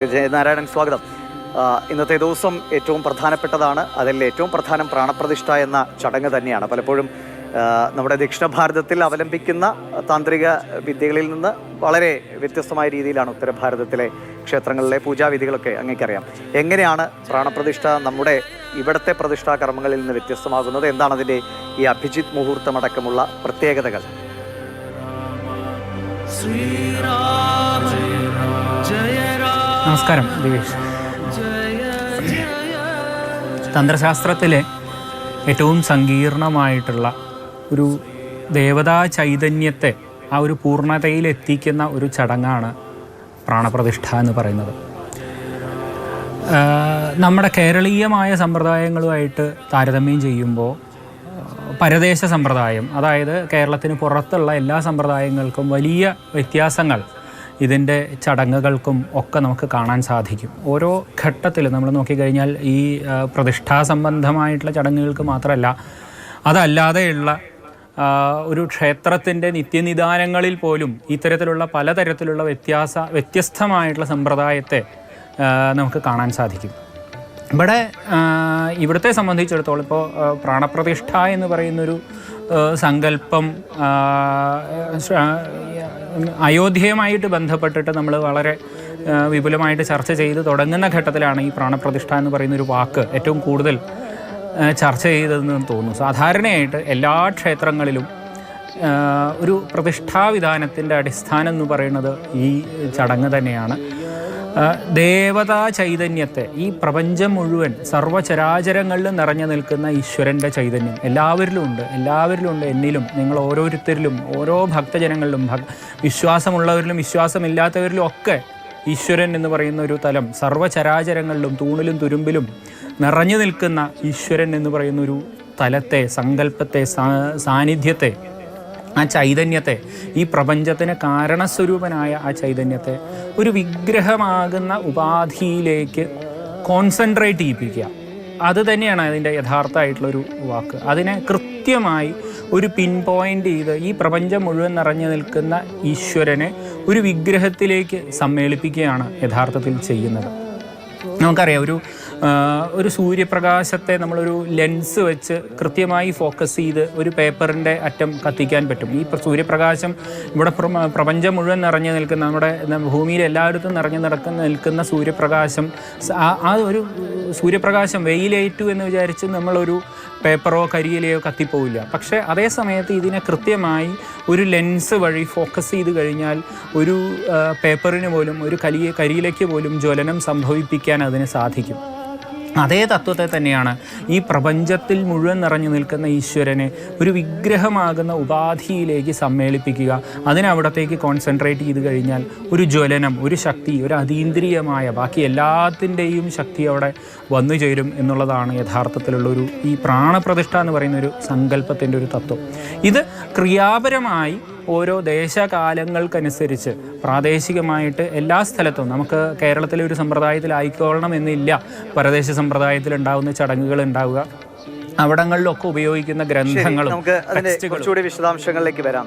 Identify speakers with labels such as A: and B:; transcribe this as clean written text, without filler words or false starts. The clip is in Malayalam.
A: ജയനാരായണൻ സ്വാഗതം. ഇന്നത്തെ ദിവസം ഏറ്റവും പ്രധാനപ്പെട്ടതാണ്. അതിൽ ഏറ്റവും പ്രധാനം പ്രാണപ്രതിഷ്ഠ എന്ന ചടങ്ങ് തന്നെയാണ്. പലപ്പോഴും നമ്മുടെ ദക്ഷിണ ഭാരതത്തിൽ അവലംബിക്കുന്ന താന്ത്രിക വിദ്യകളിൽ നിന്ന് വളരെ വ്യത്യസ്തമായ രീതിയിലാണ് ഉത്തര ഭാരതത്തിലെ ക്ഷേത്രങ്ങളിലെ പൂജാവിധികളൊക്കെ അങ്ങേക്കറിയാം. എങ്ങനെയാണ് പ്രാണപ്രതിഷ്ഠ നമ്മുടെ ഇവിടുത്തെ പ്രതിഷ്ഠാ കർമ്മങ്ങളിൽ നിന്ന് വ്യത്യസ്തമാകുന്നത്? എന്താണ് അതിൻ്റെ ഈ അഭിജിത് മുഹൂർത്തമടക്കമുള്ള പ്രത്യേകതകൾ?
B: നമസ്കാരം ദിവേഷ്. തന്ത്രശാസ്ത്രത്തിലെ ഏറ്റവും സങ്കീർണമായിട്ടുള്ള ഒരു ദേവതാ ചൈതന്യത്തെ ആ ഒരു പൂർണ്ണതയിലെത്തിക്കുന്ന ഒരു ചടങ്ങാണ് പ്രാണപ്രതിഷ്ഠ എന്ന് പറയുന്നത്. നമ്മുടെ കേരളീയമായ സമ്പ്രദായങ്ങളുമായിട്ട് താരതമ്യം ചെയ്യുമ്പോൾ പരദേശ സമ്പ്രദായം, അതായത് കേരളത്തിന് പുറത്തുള്ള എല്ലാ സമ്പ്രദായങ്ങൾക്കും വലിയ വ്യത്യാസങ്ങൾ ഇതിൻ്റെ ചടങ്ങുകൾക്കും ഒക്കെ നമുക്ക് കാണാൻ സാധിക്കും. ഓരോ ഘട്ടത്തിൽ നമ്മൾ നോക്കിക്കഴിഞ്ഞാൽ ഈ പ്രതിഷ്ഠാ സംബന്ധമായിട്ടുള്ള ചടങ്ങുകൾക്ക് മാത്രമല്ല, അതല്ലാതെയുള്ള ഒരു ക്ഷേത്രത്തിൻ്റെ നിത്യനിദാനങ്ങളിൽ പോലും ഇത്തരത്തിലുള്ള പലതരത്തിലുള്ള വ്യത്യസ്തമായിട്ടുള്ള സമ്പ്രദായത്തെ നമുക്ക് കാണാൻ സാധിക്കും. ഇവിടുത്തെ സംബന്ധിച്ചിടത്തോളം ഇപ്പോൾ പ്രാണപ്രതിഷ്ഠ എന്ന് പറയുന്നൊരു സങ്കല്പം അയോധ്യയുമായിട്ട് ബന്ധപ്പെട്ടിട്ട് നമ്മൾ വളരെ വിപുലമായിട്ട് ചർച്ച ചെയ്ത് തുടങ്ങുന്ന ഘട്ടത്തിലാണ് ഈ പ്രാണപ്രതിഷ്ഠ എന്ന് പറയുന്നൊരു വാക്ക് ഏറ്റവും കൂടുതൽ ചർച്ച ചെയ്തതെന്ന് തോന്നുന്നു. സാധാരണയായിട്ട് എല്ലാ ക്ഷേത്രങ്ങളിലും ഒരു പ്രതിഷ്ഠാവിധാനത്തിൻ്റെ അടിസ്ഥാനം എന്ന് പറയുന്നത് ഈ ചടങ്ങ് തന്നെയാണ്. ദേവതാ ചൈതന്യത്തെ, ഈ പ്രപഞ്ചം മുഴുവൻ സർവ്വചരാചരങ്ങളിലും നിറഞ്ഞു നിൽക്കുന്ന ഈശ്വരൻ്റെ ചൈതന്യം എല്ലാവരിലും ഉണ്ട്. എന്നിലും, നിങ്ങൾ ഓരോരുത്തരിലും, ഓരോ ഭക്തജനങ്ങളിലും, വിശ്വാസമുള്ളവരിലും വിശ്വാസമില്ലാത്തവരിലും ഒക്കെ ഈശ്വരൻ എന്ന് പറയുന്ന ഒരു തലം, സർവ്വചരാചരങ്ങളിലും തൂണിലും തുരുമ്പിലും നിറഞ്ഞു നിൽക്കുന്ന ഈശ്വരൻ എന്ന് പറയുന്നൊരു തലത്തെ, സങ്കല്പത്തെ, സാന്നിധ്യത്തെ, ആ ചൈതന്യത്തെ, ഈ പ്രപഞ്ചത്തിന് കാരണസ്വരൂപനായ ആ ചൈതന്യത്തെ ഒരു വിഗ്രഹമാകുന്ന ഉപാധിയിലേക്ക് കോൺസെൻട്രേറ്റ് ചെയ്യിപ്പിക്കുക. അത് തന്നെയാണ് അതിൻ്റെ യഥാർത്ഥമായിട്ടുള്ളൊരു വാക്ക്. അതിനെ കൃത്യമായി ഒരു പിൻ പോയിൻ്റ് ചെയ്ത് ഈ പ്രപഞ്ചം മുഴുവൻ നിറഞ്ഞു നിൽക്കുന്ന ഈശ്വരനെ ഒരു വിഗ്രഹത്തിലേക്ക് സമ്മേളിപ്പിക്കുകയാണ് യഥാർത്ഥത്തിൽ ചെയ്യുന്നത്. നമുക്കറിയാം, ഒരു സൂര്യപ്രകാശത്തെ നമ്മളൊരു ലെൻസ് വെച്ച് കൃത്യമായി ഫോക്കസ് ചെയ്ത് ഒരു പേപ്പറിൻ്റെ അറ്റം കത്തിക്കാൻ പറ്റും. ഈ സൂര്യപ്രകാശം ഇവിടെ പ്രപഞ്ചം മുഴുവൻ നിറഞ്ഞു നിൽക്കുന്ന, നമ്മുടെ ഭൂമിയിൽ എല്ലായിടത്തും നിൽക്കുന്ന സൂര്യപ്രകാശം, ആ ഒരു സൂര്യപ്രകാശം വെയിലേറ്റു എന്ന് വിചാരിച്ച് നമ്മളൊരു പേപ്പറോ കരിയിലയോ കത്തിപ്പോവില്ല. പക്ഷേ അതേ സമയത്ത് ഇതിനെ കൃത്യമായി ഒരു ലെൻസ് വഴി ഫോക്കസ് ചെയ്ത് കഴിഞ്ഞാൽ ഒരു പേപ്പറിന് പോലും, ഒരു കരിയിലേക്ക് പോലും ജ്വലനം സംഭവിപ്പിക്കാൻ അതിന് സാധിക്കും. അതേ തത്വത്തെ തന്നെയാണ് ഈ പ്രപഞ്ചത്തിൽ മുഴുവൻ നിറഞ്ഞു നിൽക്കുന്ന ഈശ്വരനെ ഒരു വിഗ്രഹമാകുന്ന ഉപാധിയിലേക്ക് സമ്മേളിപ്പിക്കുക. അതിനവിടത്തേക്ക് കോൺസെൻട്രേറ്റ് ചെയ്ത് കഴിഞ്ഞാൽ ഒരു ജ്വലനം, ഒരു ശക്തി, ഒരു അതീന്ദ്രിയമായ ബാക്കി എല്ലാത്തിൻ്റെയും ശക്തി അവിടെ വന്നു ചേരും എന്നുള്ളതാണ് യഥാർത്ഥത്തിലുള്ളൊരു ഈ പ്രാണപ്രതിഷ്ഠ എന്ന് പറയുന്നൊരു സങ്കല്പത്തിൻ്റെ ഒരു തത്വം. ഇത് ക്രിയാപരമായി ഓരോ ദേശകാലങ്ങൾക്കനുസരിച്ച് പ്രാദേശികമായിട്ട് എല്ലാ സ്ഥലത്തും, നമുക്ക് കേരളത്തിലെ ഒരു സമ്പ്രദായത്തിലായിക്കൊള്ളണം എന്നില്ല പരദേശ സമ്പ്രദായത്തിൽ ഉണ്ടാകുന്ന ചടങ്ങുകൾ ഉണ്ടാവുക. അവിടങ്ങളിലൊക്കെ ഉപയോഗിക്കുന്ന ഗ്രന്ഥങ്ങളും
A: നമുക്ക് അതിൻ്റെ കുറച്ചുകൂടി വിശദാംശങ്ങളിലേക്ക് വരാം.